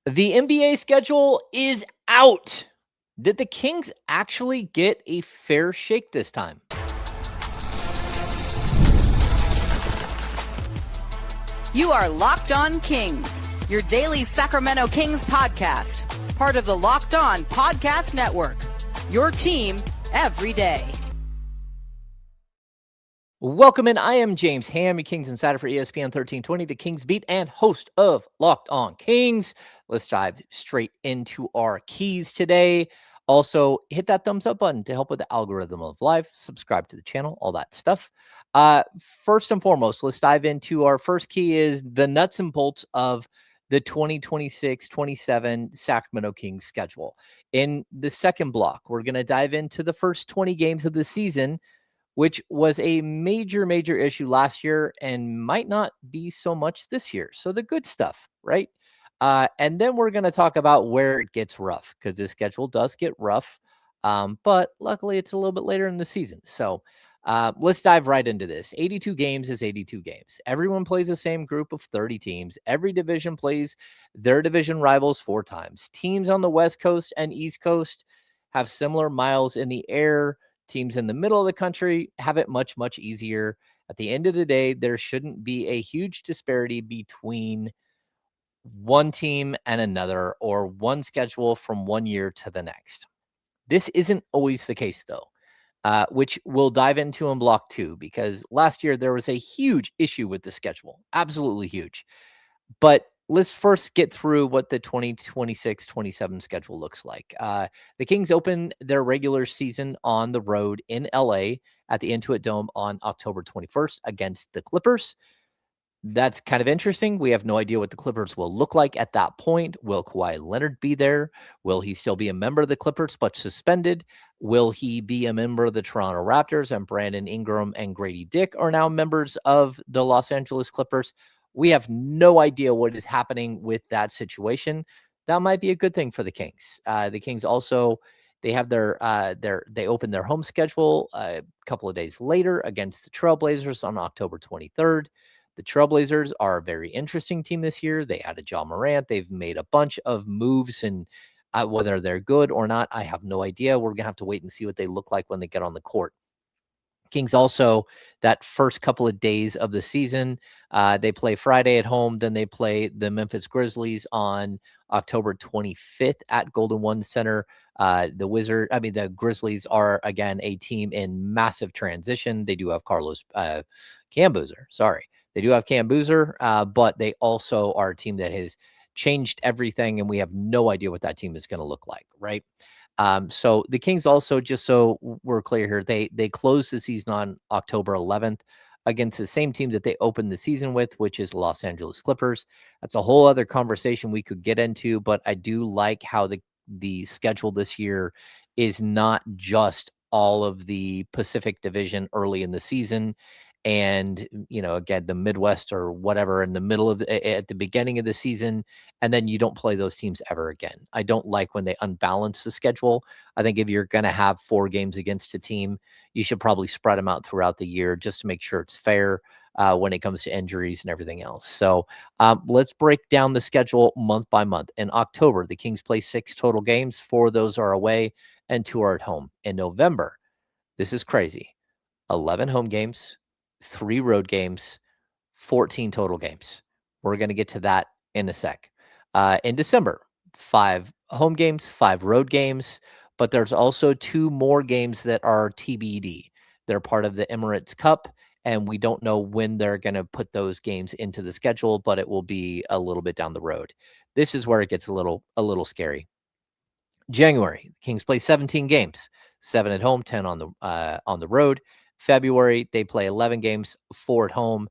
The NBA schedule is out. Did the Kings actually get a fair shake this time? You are Locked On Kings, your daily Sacramento Kings podcast, part of the Locked On Podcast Network, your team every day. Welcome in. I am James Ham, your Kings insider for ESPN 1320, the Kings Beat, and host of Locked On Kings. Let's dive straight into our keys today. Also, hit that thumbs up button to help with the algorithm of life. Subscribe to the channel, all that stuff. First and foremost, let's dive into our first key is the nuts and bolts of the 2026-27 Sacramento Kings schedule. In the second block, we're going to dive into the first 20 games of the season, which was a major issue last year and might not be so much this year. So the good stuff, right? And then we're going to talk about where it gets rough, because the schedule does get rough. But luckily it's a little bit later in the season. So let's dive right into this. 82 games is 82 games. Everyone plays the same group of 30 teams. Every division plays their division rivals 4 times. Teams on the West Coast and East Coast have similar miles in the air. Teams in the middle of the country have it much easier. At the end of the day, there shouldn't be a huge disparity between one team and another, or one schedule from one year to the next. This isn't always the case, though, which we'll dive into in block 2, because last year there was a huge issue with the schedule. Absolutely huge. But let's first get through what the 2026-27 schedule looks like. The Kings open their regular season on the road in LA at the Intuit Dome on October 21st against the Clippers. That's kind of interesting. We have no idea what the Clippers will look like at that point. Will Kawhi Leonard be there? Will he still be a member of the Clippers but suspended? Will he be a member of the Toronto Raptors, and Brandon Ingram and Grady Dick are now members of the Los Angeles Clippers? We have no idea what is happening with that situation. That might be a good thing for the Kings. The Kings also, they have they open their home schedule a couple of days later against the Trailblazers on October 23rd. The Trailblazers are a very interesting team this year. They added Ja Morant. They've made a bunch of moves, and whether they're good or not, I have no idea. We're going to have to wait and see what they look like when they get on the court. Kings also, that first couple of days of the season, they play Friday at home. Then they play the Memphis Grizzlies on October 25th at Golden One Center. The Grizzlies are, again, a team in massive transition. They do have Cam Boozer. Sorry. They do have Cam Boozer, but they also are a team that has changed everything, and we have no idea what that team is going to look like, right? So the Kings also, just so we're clear here, they closed the season on October 11th against the same team that they opened the season with, which is Los Angeles Clippers. That's a whole other conversation we could get into, but I do like how the schedule this year is not just all of the Pacific Division early in the season, and again, the Midwest or whatever in the middle of at the beginning of the season, and then you don't play those teams ever again. I don't like when they unbalance the schedule. I think if you're going to have 4 games against a team, you should probably spread them out throughout the year just to make sure it's fair when it comes to injuries and everything else. So let's break down the schedule month by month. In October, the Kings play 6 total games. 4 of those are away and 2 are at home. In November, this is crazy. 11 home games, 3 road games, 14 total games. We're going to get to that in a sec. In December, 5 home games, 5 road games, but there's also 2 more games that are TBD. They're part of the Emirates Cup, and we don't know when they're going to put those games into the schedule, but it will be a little bit down the road. This is where it gets a little scary. January, the Kings play 17 games, 7 at home, 10 on the road. February, they play 11 games, 4 at home,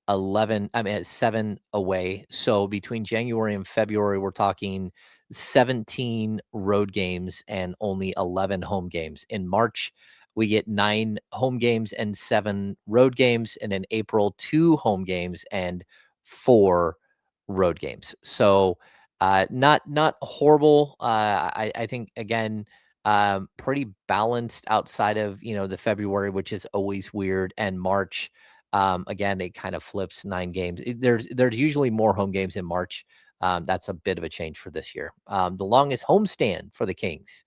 7 away. So between January and February, we're talking 17 road games and only 11 home games. In March, we get 9 home games and 7 road games. And in April, 2 home games and 4 road games. So not horrible. I think, again, pretty balanced outside of the February, which is always weird, and March. Again, it kind of flips 9 games. There's usually more home games in March That's a bit of a change for this year. The longest homestand for the Kings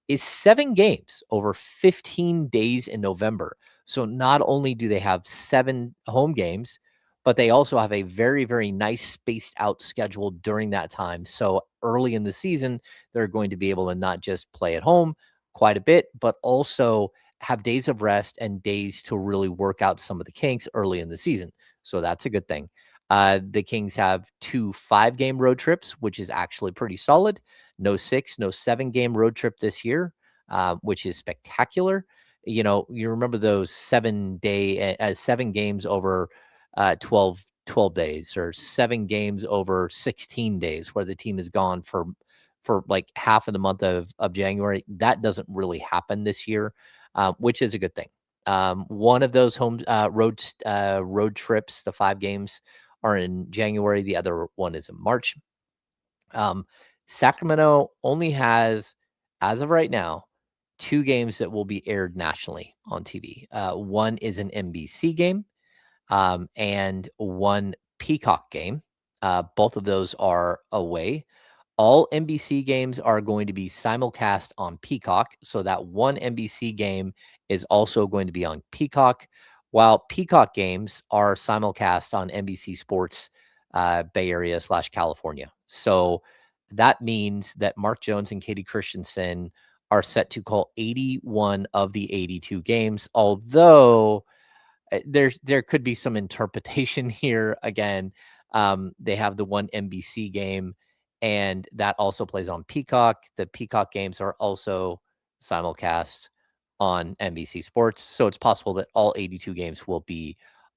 is 7 games over 15 days in November. So not only do they have 7 home games, but they also have a very, very nice spaced out schedule during that time. So early in the season, they're going to be able to not just play at home quite a bit, but also have days of rest and days to really work out some of the kinks early in the season. So that's a good thing. The Kings have 2 5-game road trips, which is actually pretty solid. No 6, no 7-game road trip this year, which is spectacular. You remember those 7 games over 12 days, or 7 games over 16 days, where the team is gone for like half of the month of January. That doesn't really happen this year, which is a good thing. One of those road trips, the 5 games, are in January. The other one is in March. Um, Sacramento only has, as of right now, 2 games that will be aired nationally on TV. One is an NBC game, and one Peacock game. Both of those are away. All NBC games are going to be simulcast on Peacock. So that one NBC game is also going to be on Peacock, while Peacock games are simulcast on NBC Sports Bay Area / California. So that means that Mark Jones and Katie Christensen are set to call 81 of the 82 games, although there could be some interpretation here. Again, they have the one NBC game, and that also plays on Peacock. The Peacock games are also simulcast on NBC Sports, so it's possible that all 82 games will be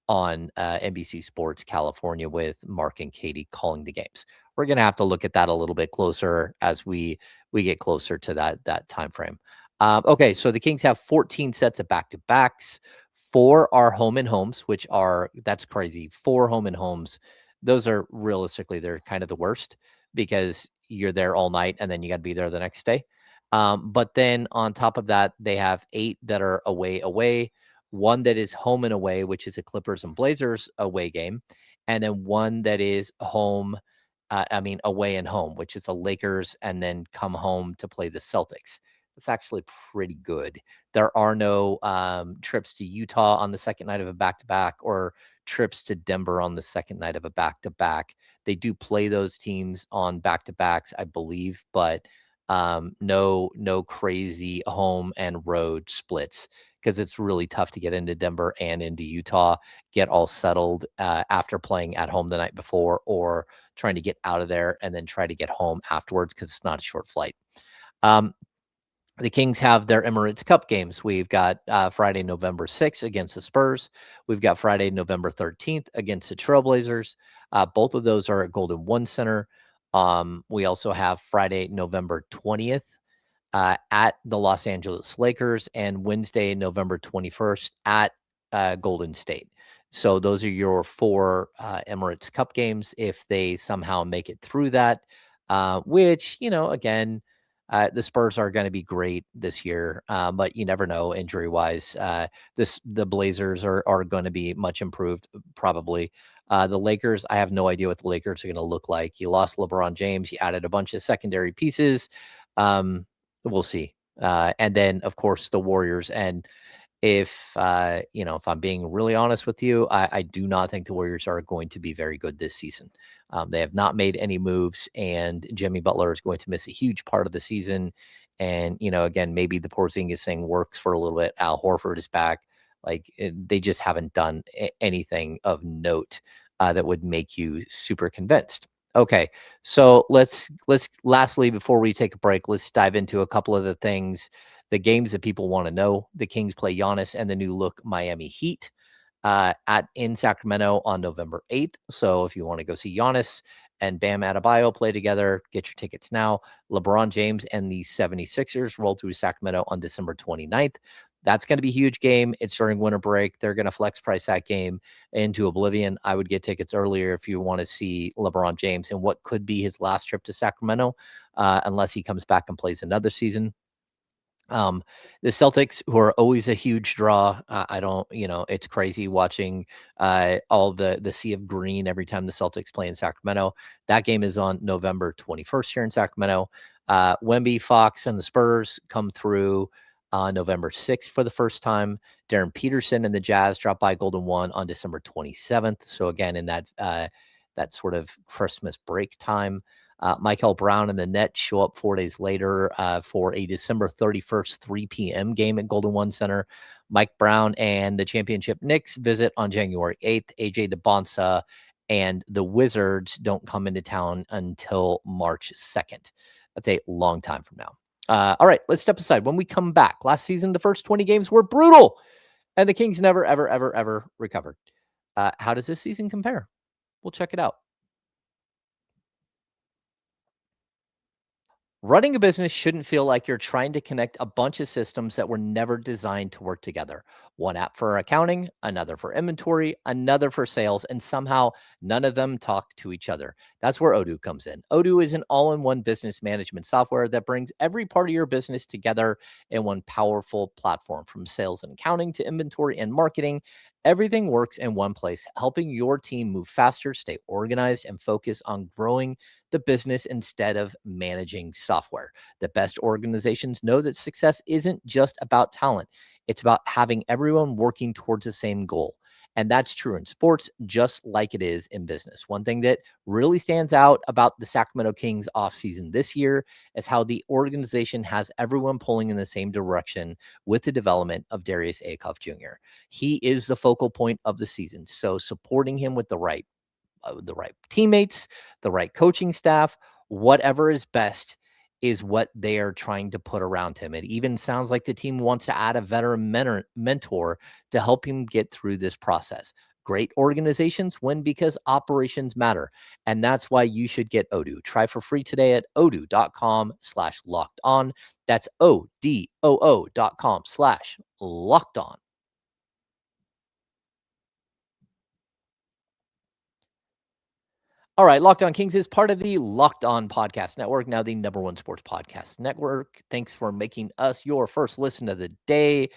on NBC Sports California, with Mark and Katie calling the games. We're gonna have to look at that a little bit closer as we get closer to that time frame. Okay, so the Kings have 14 sets of back to backs. 4 are home and homes, which are, that's crazy. 4 home and homes. Those are realistically, they're kind of the worst, because you're there all night and then you got to be there the next day. But then on top of that, they have 8 that are away, 1 that is home and away, which is a Clippers and Blazers away game, and then 1 that is home, away and home, which is a Lakers, and then come home to play the Celtics. It's actually pretty good. There are no trips to Utah on the second night of a back to back, or trips to Denver on the second night of a back to back. They do play those teams on back to backs, I believe, but no crazy home and road splits, because it's really tough to get into Denver and into Utah, get all settled after playing at home the night before, or trying to get out of there and then try to get home afterwards, because it's not a short flight. The Kings have their Emirates Cup games. We've got Friday, November 6th against the Spurs. We've got Friday, November 13th against the Trailblazers. Both of those are at Golden One Center. We also have Friday, November 20th at the Los Angeles Lakers, and Wednesday, November 21st at Golden State. So those are your 4 Emirates Cup games, if they somehow make it through that, which, again, the Spurs are going to be great this year, but you never know injury wise. The Blazers are going to be much improved, probably. The Lakers, I have no idea what the Lakers are going to look like. You lost LeBron James, you added a bunch of secondary pieces. We'll see. And then, of course, the Warriors. And if I'm being really honest with you, I do not think the Warriors are going to be very good this season. They have not made any moves, and Jimmy Butler is going to miss a huge part of the season. And, again, maybe the Porzingis thing works for a little bit. Al Horford is back. They just haven't done anything of note that would make you super convinced. Okay, so let's lastly, before we take a break, let's dive into a couple of the things, the games that people want to know. The Kings play Giannis and the new look Miami Heat in Sacramento on November 8th. So if you want to go see Giannis and Bam Adebayo play together, get your tickets now. LeBron James and the 76ers roll through Sacramento on December 29th. That's going to be a huge game. It's during winter break. They're going to flex price that game into oblivion. I would get tickets earlier if you want to see LeBron James in what could be his last trip to Sacramento, unless he comes back and plays another season. Um, the Celtics, who are always a huge draw, I don't, it's crazy watching all the sea of green every time the Celtics play in Sacramento. That game is on November 21st here in Sacramento. Wemby, Fox, and the Spurs come through November 6th for the first time. Darren Peterson and the Jazz drop by Golden One on December 27th. So again, in that sort of Christmas break time. Michael Brown and the Nets show up 4 days later for a December 31st, 3 p.m. game at Golden One Center. Mike Brown and the championship Knicks visit on January 8th. AJ DeBonsa and the Wizards don't come into town until March 2nd. That's a long time from now. All right, let's step aside. When we come back, last season, the first 20 games were brutal, and the Kings never, ever, ever, ever recovered. How does this season compare? We'll check it out. Running a business shouldn't feel like you're trying to connect a bunch of systems that were never designed to work together. One app for accounting, another for inventory, another for sales, and somehow none of them talk to each other. That's where Odoo comes in. Odoo is an all in one business management software that brings every part of your business together in one powerful platform. From sales and accounting to inventory and marketing, everything works in one place, helping your team move faster, stay organized, and focus on growing the business instead of managing software. The best organizations know that success isn't just about talent, it's about having everyone working towards the same goal. And that's true in sports, just like it is in business. One thing that really stands out about the Sacramento Kings offseason this year is how the organization has everyone pulling in the same direction with the development of Darius Acuff Jr. He is the focal point of the season. So supporting him with the right teammates, the right coaching staff, whatever is best is what they are trying to put around him. It even sounds like the team wants to add a veteran mentor to help him get through this process. Great organizations win because operations matter. And that's why you should get Odoo. Try for free today at odoo.com/locked on. That's ODOO.com/locked on. All right, Locked On Kings is part of the Locked On Podcast Network, now the number one sports podcast network. Thanks for making us your first listen of the day.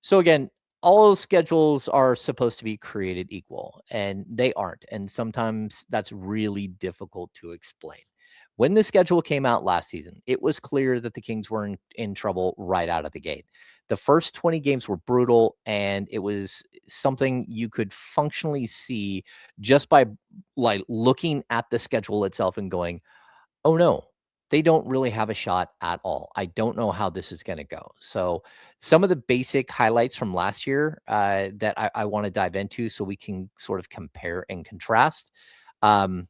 So, again, all schedules are supposed to be created equal, and they aren't. And sometimes that's really difficult to explain. When the schedule came out last season, it was clear that the Kings were in trouble right out of the gate. The first 20 games were brutal, and it was something you could functionally see just by like looking at the schedule itself and going, "Oh no, they don't really have a shot at all. I don't know how this is going to go." So, some of the basic highlights from last year that I want to dive into so we can sort of compare and contrast. Um,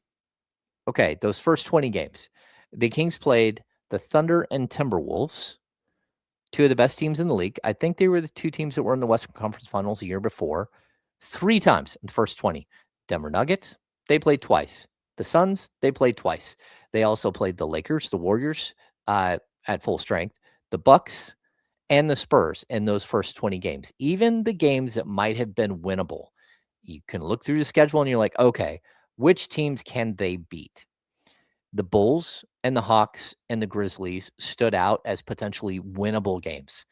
okay, those first 20 games, the Kings played the Thunder and Timberwolves, two of the best teams in the league. I think they were the two teams that were in the Western Conference Finals a year before. Three times in the first 20. Denver Nuggets, they played twice. The Suns, they played twice. They also played the Lakers, the Warriors at full strength, the Bucks, and the Spurs in those first 20 games. Even the games that might have been winnable, you can look through the schedule and you're like, okay, which teams can they beat? The Bulls and the Hawks and the Grizzlies stood out as potentially winnable games.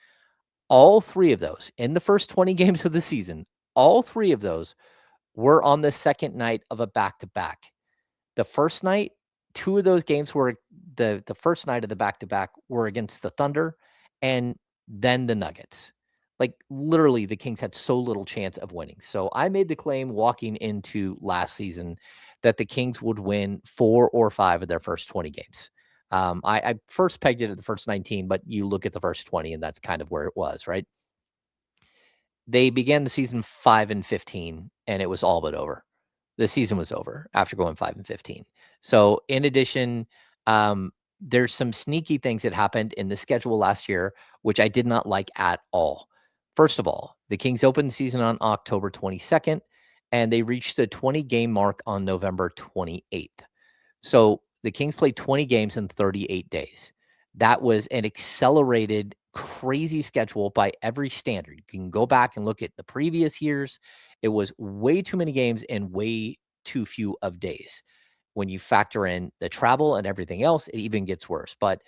All three of those in the first 20 games of the season, all three of those were on the second night of a back-to-back. The first night, two of those games were the first night of the back-to-back were against the Thunder and then the Nuggets. Like, literally, the Kings had so little chance of winning. So I made the claim walking into last season that the Kings would win 4 or 5 of their first 20 games. I first pegged it at the first 19, but you look at the first 20, and that's kind of where it was, right? They began the season 5-15, and it was all but over. The season was over after going 5-15. So, in addition, there's some sneaky things that happened in the schedule last year, which I did not like at all. First of all, the Kings opened the season on October 22nd, and they reached the 20-game mark on November 28th. So the Kings played 20 games in 38 days. That was an accelerated, crazy schedule by every standard. You can go back and look at the previous years. It was way too many games in way too few of days. When you factor in the travel and everything else, it even gets worse. But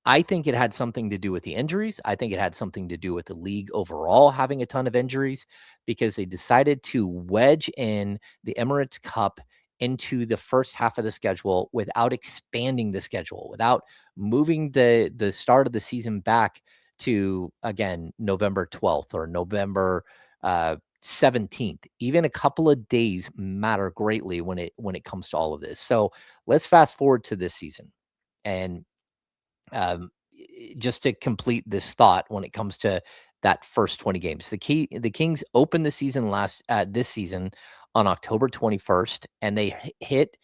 I think it had something to do with the injuries. I think it had something to do with the league overall having a ton of injuries because they decided to wedge in the Emirates Cup into the first half of the schedule without expanding the schedule, without moving the start of the season back to, again, November 12th or November 17th. Even a couple of days matter greatly when it comes to all of this. So let's fast forward to this season. And just to complete this thought when it comes to that first 20 games. The Kings opened the season this season on October 21st, and they hit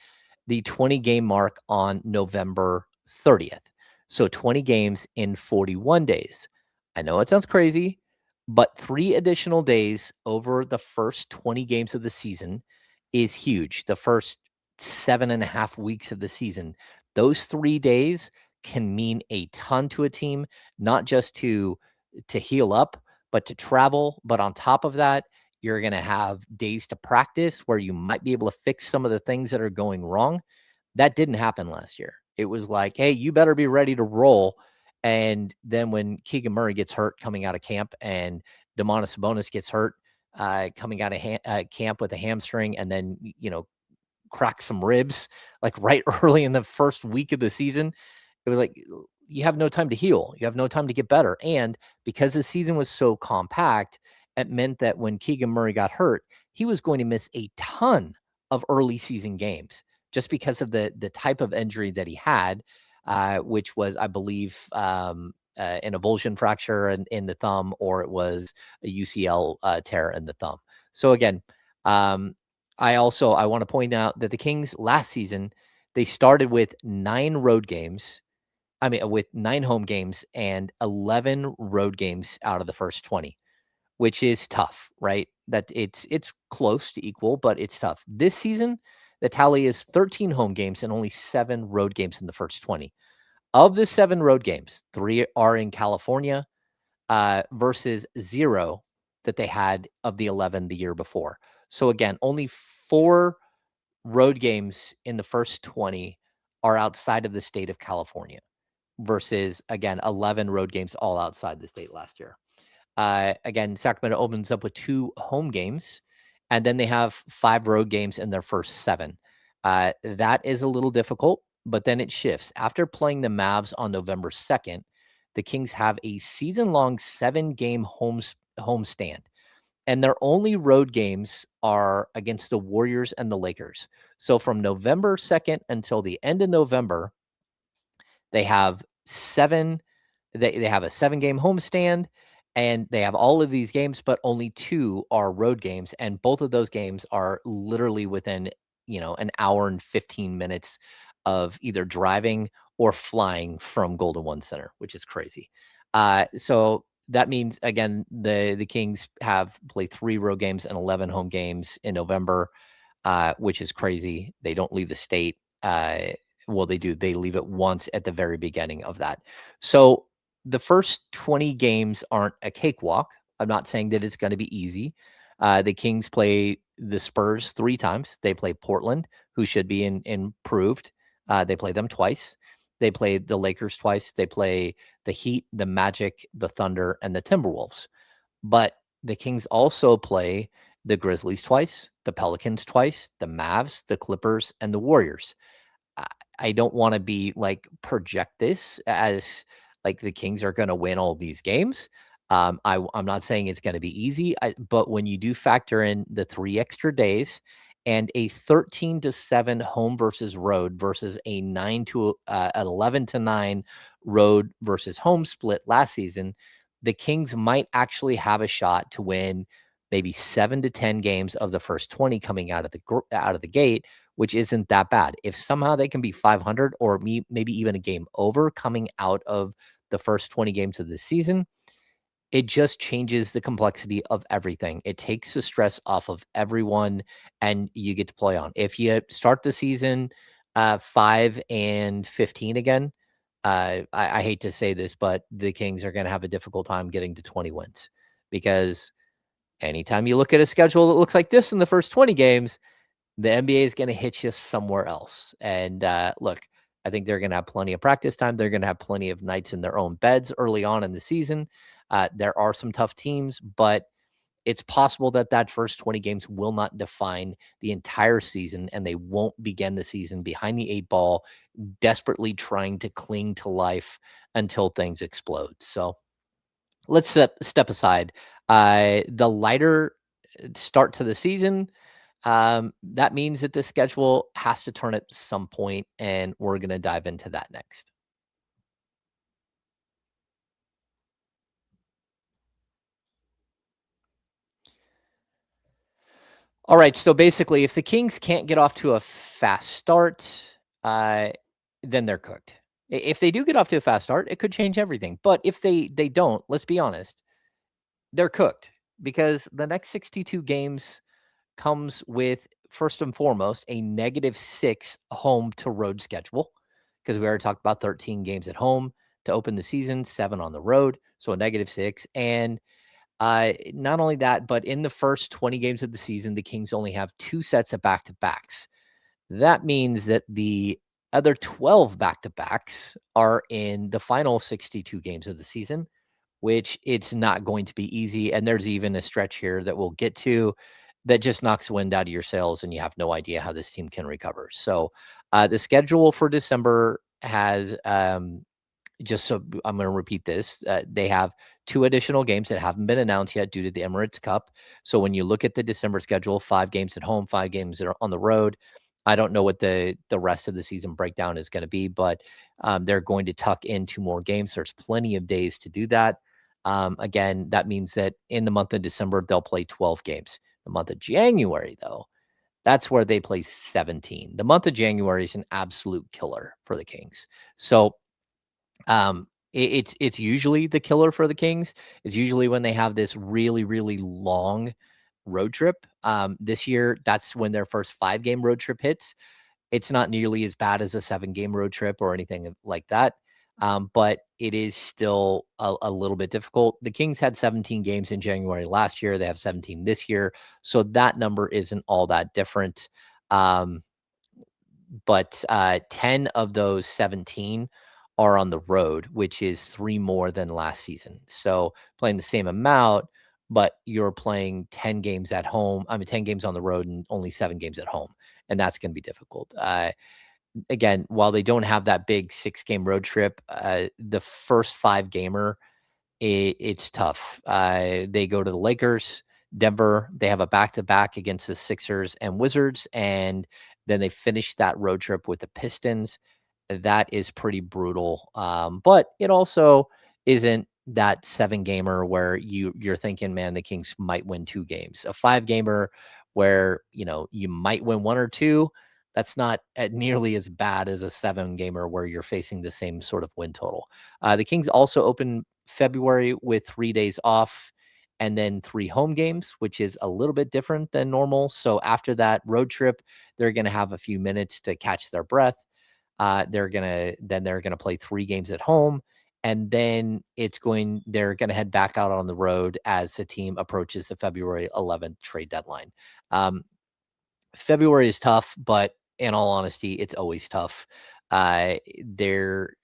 the 20 game mark on November 30th. So 20 games in 41 days. I know it sounds crazy, but 3 additional days over the first 20 games of the season is huge. The first 7.5 weeks of the season, those 3 days can mean a ton to a team, not just to heal up, but to travel. But on top of that, you're going to have days to practice where you might be able to fix some of the things that are going wrong. That didn't happen last year. It was like, hey, you better be ready to roll. And then when Keegan Murray gets hurt coming out of camp and Domantas Sabonis gets hurt coming out of camp with a hamstring, and then, crack some ribs like right early in the first week of the season, it was like you have no time to heal. You have no time to get better. And because the season was so compact, it meant that when Keegan Murray got hurt, he was going to miss a ton of early season games just because of the type of injury that he had, which was, I believe, an avulsion fracture in the thumb, or it was a UCL tear in the thumb. So again, I want to point out that the Kings last season, they started with 9 road games. With 9 home games and 11 road games out of the first 20, which is tough, right? That it's close to equal, but it's tough. This season, the tally is 13 home games and only 7 road games in the first 20. Of the 7 road games, 3 are in California, versus 0 that they had of the 11 the year before. So again, only 4 road games in the first 20 are outside of the state of California versus, again, 11 road games all outside the state last year. Again, Sacramento opens up with 2 home games, and then they have 5 road games in their first 7. That is a little difficult, but then it shifts. After playing the Mavs on November 2nd, the Kings have a season-long 7-game homestand, and their only road games are against the Warriors and the Lakers. So from November 2nd until the end of November, they have 7 they have a 7-game homestand, and they have all of these games, but only 2 are road games, and both of those games are literally within, an hour and 15 minutes of either driving or flying from Golden One Center, which is crazy. So that means, again, the Kings have played 3 road games and 11 home games in November, which is crazy. They don't leave the state. Well, they do. They leave it once at the very beginning of that. So the first 20 games aren't a cakewalk. I'm not saying that it's going to be easy. The Kings play the Spurs 3 times. They play Portland, who should be improved. They play them twice. They play the Lakers twice. They play the Heat, the Magic, the Thunder, and the Timberwolves. But the Kings also play the Grizzlies twice, the Pelicans twice, the Mavs, the Clippers, and the Warriors. I don't want to be like project this as like the Kings are going to win all these games. I'm not saying it's going to be easy, but when you do factor in the 3 extra days and a 13-7 home versus road versus a 11-9 road versus home split last season, the Kings might actually have a shot to win maybe 7 to 10 games of the first 20 coming out of the gate, which isn't that bad. If somehow they can be 500 or maybe even a game over coming out of the first 20 games of the season, it just changes the complexity of everything. It takes the stress off of everyone, and you get to play on. If you start the season 5-15 again, I hate to say this, but the Kings are going to have a difficult time getting to 20 wins, because anytime you look at a schedule that looks like this in the first 20 games, the NBA is going to hit you somewhere else. And look, I think they're going to have plenty of practice time. They're going to have plenty of nights in their own beds early on in the season. There are some tough teams, but it's possible that that first 20 games will not define the entire season, and they won't begin the season behind the eight ball, desperately trying to cling to life until things explode. So let's step aside. The lighter start to the season, that means that the schedule has to turn at some point, and we're going to dive into that next. All right. So basically, if the Kings can't get off to a fast start, uh, then they're cooked. If they do get off to a fast start, it could change everything. But if they don't, let's be honest, they're cooked because the next 62 games comes with, first and foremost, a -6 home to road schedule, because we already talked about 13 games at home to open the season, 7 on the road, so a -6. And not only that, but in the first 20 games of the season, the Kings only have 2 sets of back-to-backs. That means that the other 12 back-to-backs are in the final 62 games of the season, which it's not going to be easy. And there's even a stretch here that we'll get to that just knocks wind out of your sails, and you have no idea how this team can recover. So the schedule for December has, just so I'm going to repeat this, they have 2 additional games that haven't been announced yet due to the Emirates Cup. So when you look at the December schedule, 5 games at home, 5 games that are on the road. I don't know what the rest of the season breakdown is going to be, but they're going to tuck in 2 more games. There's plenty of days to do that. Again, that means that in the month of December, they'll play 12 games. The month of January, though, that's where they play 17. The month of January is an absolute killer for the Kings. So it's usually the killer for the Kings. It's usually when they have this really, really long road trip. This year, that's when their first 5-game road trip hits. It's not nearly as bad as a 7-game road trip or anything like that. But it is still a little bit difficult. The Kings had 17 games in January last year. They have 17 this year. So that number isn't all that different. Um, but 10 of those 17 are on the road, which is 3 more than last season. So playing the same amount, but you're playing 10 games at home. I mean, 10 games on the road and only 7 games at home. And that's going to be difficult. Again, while they don't have that big 6-game road trip, the first 5-gamer, it's tough. They go to the Lakers, Denver. They have a back-to-back against the Sixers and Wizards, and then they finish that road trip with the Pistons. That is pretty brutal. But it also isn't that 7-gamer where you're thinking, man, the Kings might win 2 games. A 5-gamer where you might win 1 or 2. That's not nearly as bad as a 7-gamer where you're facing the same sort of win total. The Kings also open February with 3 days off and then 3 home games, which is a little bit different than normal. So after that road trip, they're going to have a few minutes to catch their breath. They're gonna play 3 games at home, and then they're gonna head back out on the road as the team approaches the February 11th trade deadline. Um, February is tough, but in all honesty, it's always tough. They're,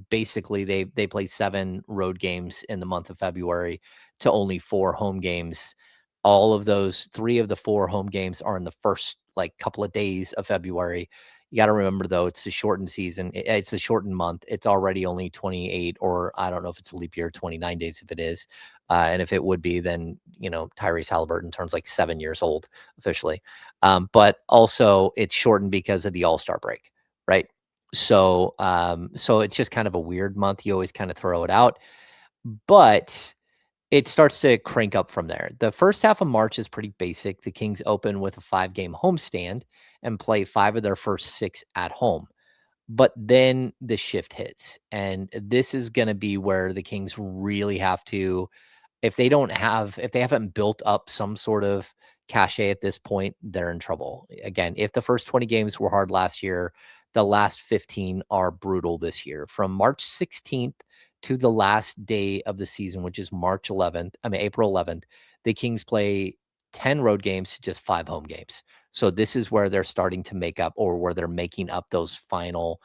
basically they play 7 road games in the month of February to only 4 home games. All of those, 3 of the 4 home games are in the first couple of days of February. You got to remember though, it's a shortened season. It's a shortened month. It's already only 28, or I don't know if it's a leap year, 29 days if it is. And if it would be, then, Tyrese Halliburton turns 7 years old officially. But also it's shortened because of the All-Star break, right? So it's just kind of a weird month. You always kind of throw it out, but it starts to crank up from there. The first half of March is pretty basic. The Kings open with a 5-game homestand and play 5 of their first 6 at home. But then the shift hits, and this is going to be where the Kings really have to, if they haven't built up some sort of cachet at this point, they're in trouble. Again, if the first 20 games were hard last year, the last 15 are brutal this year. From March 16th to the last day of the season, which is April 11th, the Kings play 10 road games to just 5 home games. So this is where they're starting to make up, or where they're making up those final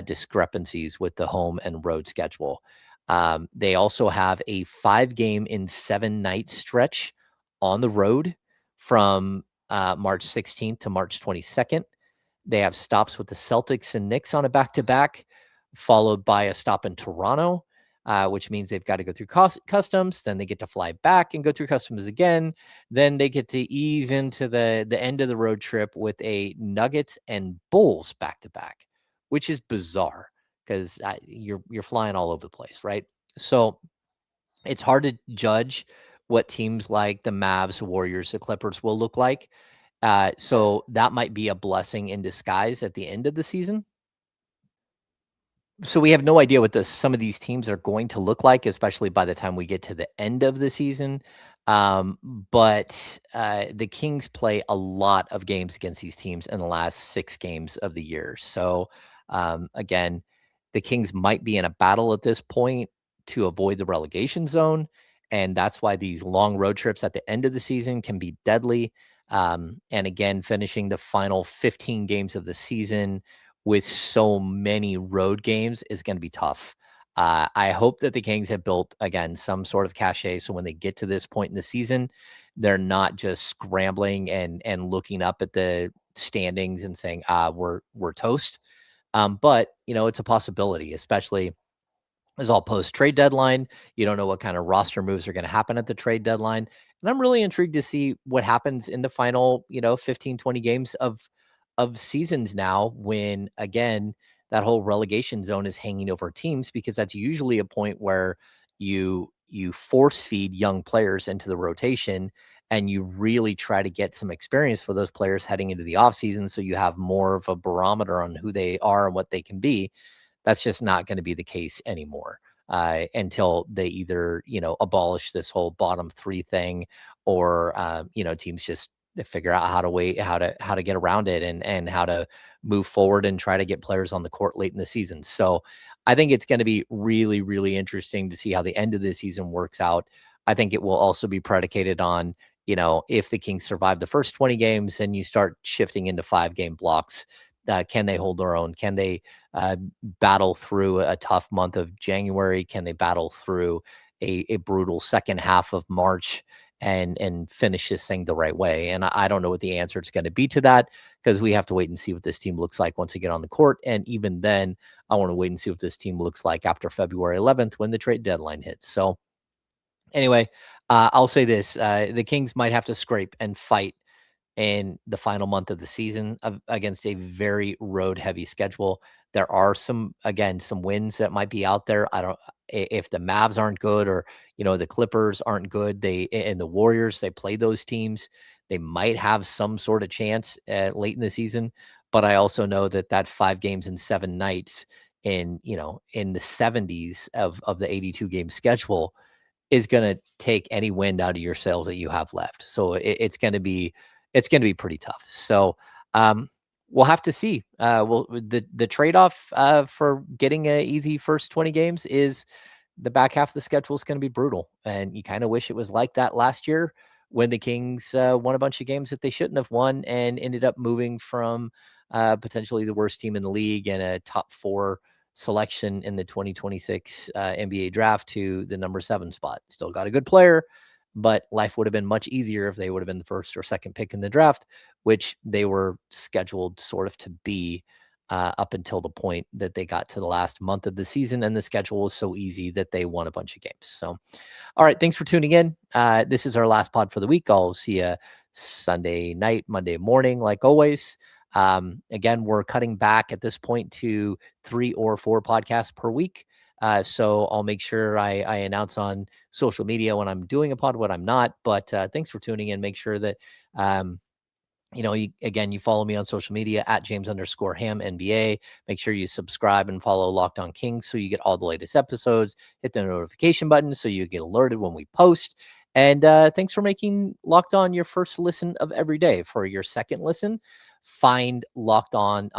discrepancies with the home and road schedule. They also have a 5-game in 7-night stretch on the road from March 16th to March 22nd. They have stops with the Celtics and Knicks on a back-to-back, followed by a stop in Toronto, which means they've got to go through customs. Then they get to fly back and go through customs again. Then they get to ease into the end of the road trip with a Nuggets and Bulls back-to-back, which is bizarre because you're flying all over the place, right? So it's hard to judge what teams like the Mavs, Warriors, the Clippers will look like. So that might be a blessing in disguise at the end of the season. So we have no idea what some of these teams are going to look like, especially by the time we get to the end of the season. But the Kings play a lot of games against these teams in the last 6 games of the year. So again, the Kings might be in a battle at this point to avoid the relegation zone. And that's why these long road trips at the end of the season can be deadly. And again, finishing the final 15 games of the season with so many road games is going to be tough. I hope that the Kings have built, again, some sort of cachet. So when they get to this point in the season, they're not just scrambling and looking up at the standings and saying, we're toast. But, it's a possibility, especially is all post trade deadline. You don't know what kind of roster moves are going to happen at the trade deadline. And I'm really intrigued to see what happens in the final, 15, 20 games of seasons now, when again, that whole relegation zone is hanging over teams, because that's usually a point where you force feed young players into the rotation, and you really try to get some experience for those players heading into the offseason, so you have more of a barometer on who they are and what they can be. That's just not going to be the case anymore until they either, abolish this whole bottom 3 thing, or, teams just figure out how to get around it, and how to move forward and try to get players on the court late in the season. So I think it's going to be really, really interesting to see how the end of the season works out. I think it will also be predicated on, if the Kings survive the first 20 games and you start shifting into 5-game blocks, can they hold their own? Can they battle through a tough month of January? Can they battle through a brutal second half of March and finish this thing the right way? And I don't know what the answer is going to be to that, because we have to wait and see what this team looks like once they get on the court. And even then, I want to wait and see what this team looks like after February 11th, when the trade deadline hits. So anyway, I'll say this: the Kings might have to scrape and fight in the final month of the season against a very road heavy schedule. There are some wins that might be out there. I don't, if the Mavs aren't good, or, the Clippers aren't good, and the Warriors, they play those teams, they might have some sort of chance late in the season. But I also know that 5 games in 7 nights in the 70s of the 82 game schedule is going to take any wind out of your sails that you have left. So it's going to be pretty tough. So we'll have to see. The trade-off for getting an easy first 20 games is the back half of the schedule is going to be brutal. And you kind of wish it was like that last year, when the Kings won a bunch of games that they shouldn't have won, and ended up moving from potentially the worst team in the league and a top 4 selection in the 2026 NBA draft to the number 7 spot. Still got a good player, but life would have been much easier if they would have been the first or second pick in the draft, which they were scheduled sort of to be up until the point that they got to the last month of the season, and the schedule was so easy that they won a bunch of games. So, all right, thanks for tuning in. This is our last pod for the week. I'll see you Sunday night, Monday morning, like always. Again, we're cutting back at this point to 3 or 4 podcasts per week. So I'll make sure I announce on social media when I'm doing a pod, when I'm not. But thanks for tuning in. Make sure that, you follow me on social media at James_Ham NBA. Make sure you subscribe and follow Locked On Kings so you get all the latest episodes. Hit the notification button so you get alerted when we post. And thanks for making Locked On your first listen of every day. For your second listen, find the Locked On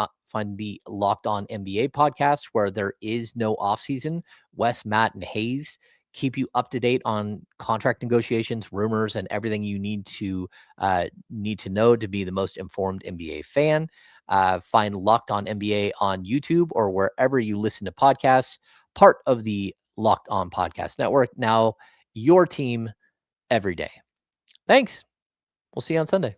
NBA podcast, where there is no offseason. Wes, Matt, and Hayes keep you up to date on contract negotiations, rumors, and everything you need to know to be the most informed NBA fan. Find Locked On NBA on YouTube or wherever you listen to podcasts, part of the Locked On Podcast Network. Now, your team every day. Thanks. We'll see you on Sunday.